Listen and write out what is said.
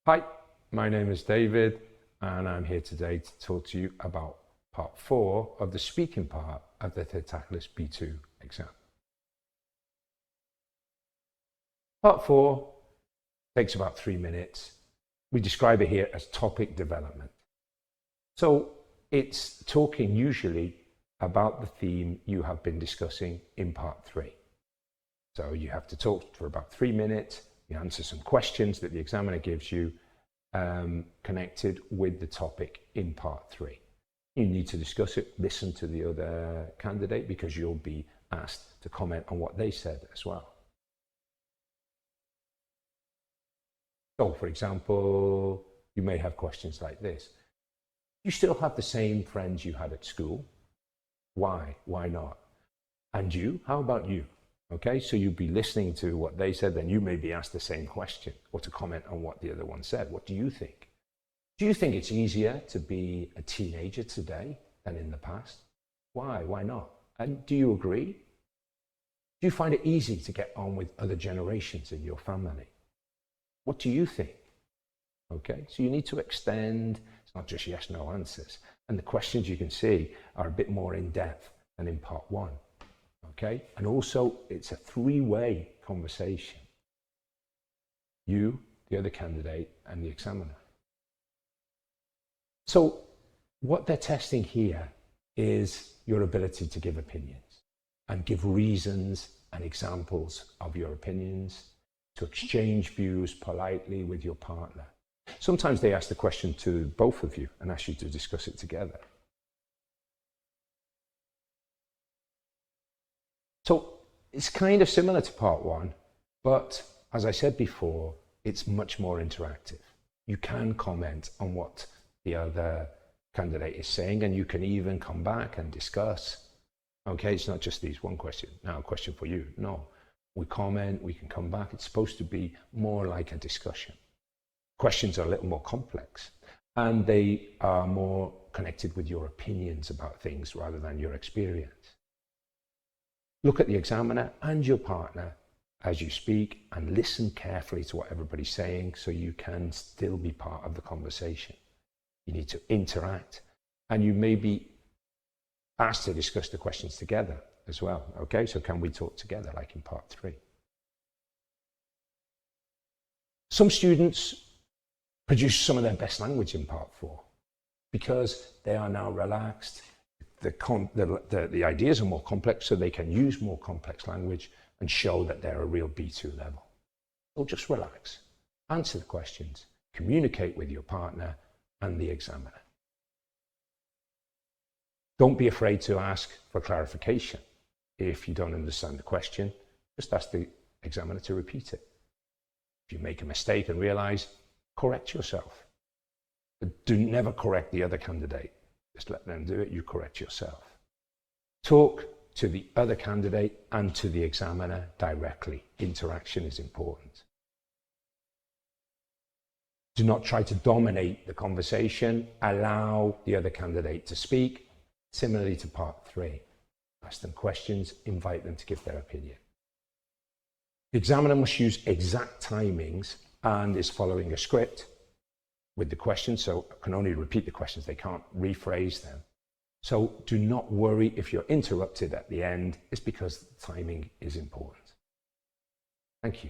Hi, my name is David and I'm here today to talk to you about part 4 of the speaking part of the CertAcles B2 exam. Part 4 takes about 3 minutes. We describe it here as topic development. So it's talking usually about the theme you have been discussing in part 3. So you have to talk for about 3 minutes. You answer some questions that the examiner gives you connected with the topic in part 3. You need to discuss it, listen to the other candidate because you'll be asked to comment on what they said as well. So for example, you may have questions like this. You still have the same friends you had at school? Why? Why not? And you? How about you? Okay, so you'll be listening to what they said, then you may be asked the same question or to comment on what the other one said. What do you think? Do you think it's easier to be a teenager today than in the past? Why? Why not? And do you agree? Do you find it easy to get on with other generations in your family? What do you think? Okay, so you need to extend, it's not just yes, no answers. And the questions you can see are a bit more in depth than in part 1. Okay, and also it's a 3-way conversation. You, the other candidate, and the examiner. So what they're testing here is your ability to give opinions and give reasons and examples of your opinions, to exchange views politely with your partner. Sometimes they ask the question to both of you and ask you to discuss it together. So it's kind of similar to part 1, but as I said before, it's much more interactive. You can comment on what the other candidate is saying, and you can even come back and discuss. Okay, it's not just these one question, now a question for you. No, we comment, we can come back. It's supposed to be more like a discussion. Questions are a little more complex, and they are more connected with your opinions about things rather than your experience. Look at the examiner and your partner as you speak and listen carefully to what everybody's saying so you can still be part of the conversation. You need to interact, and you may be asked to discuss the questions together as well. Okay, so can we talk together like in part 3? Some students produce some of their best language in part 4 because they are now relaxed. The ideas are more complex, so they can use more complex language and show that they're a real B2 level. So just relax, answer the questions, communicate with your partner and the examiner. Don't be afraid to ask for clarification. If you don't understand the question, just ask the examiner to repeat it. If you make a mistake and realize, correct yourself. But do never correct the other candidate. Just let them do it, you correct yourself. Talk to the other candidate and to the examiner directly. Interaction is important. Do not try to dominate the conversation. Allow the other candidate to speak, similarly to part 3. Ask them questions, invite them to give their opinion. The examiner must use exact timings and is following a script with the questions, so can only repeat the questions, they can't rephrase them. So do not worry if you're interrupted at the end, it's because timing is important. Thank you.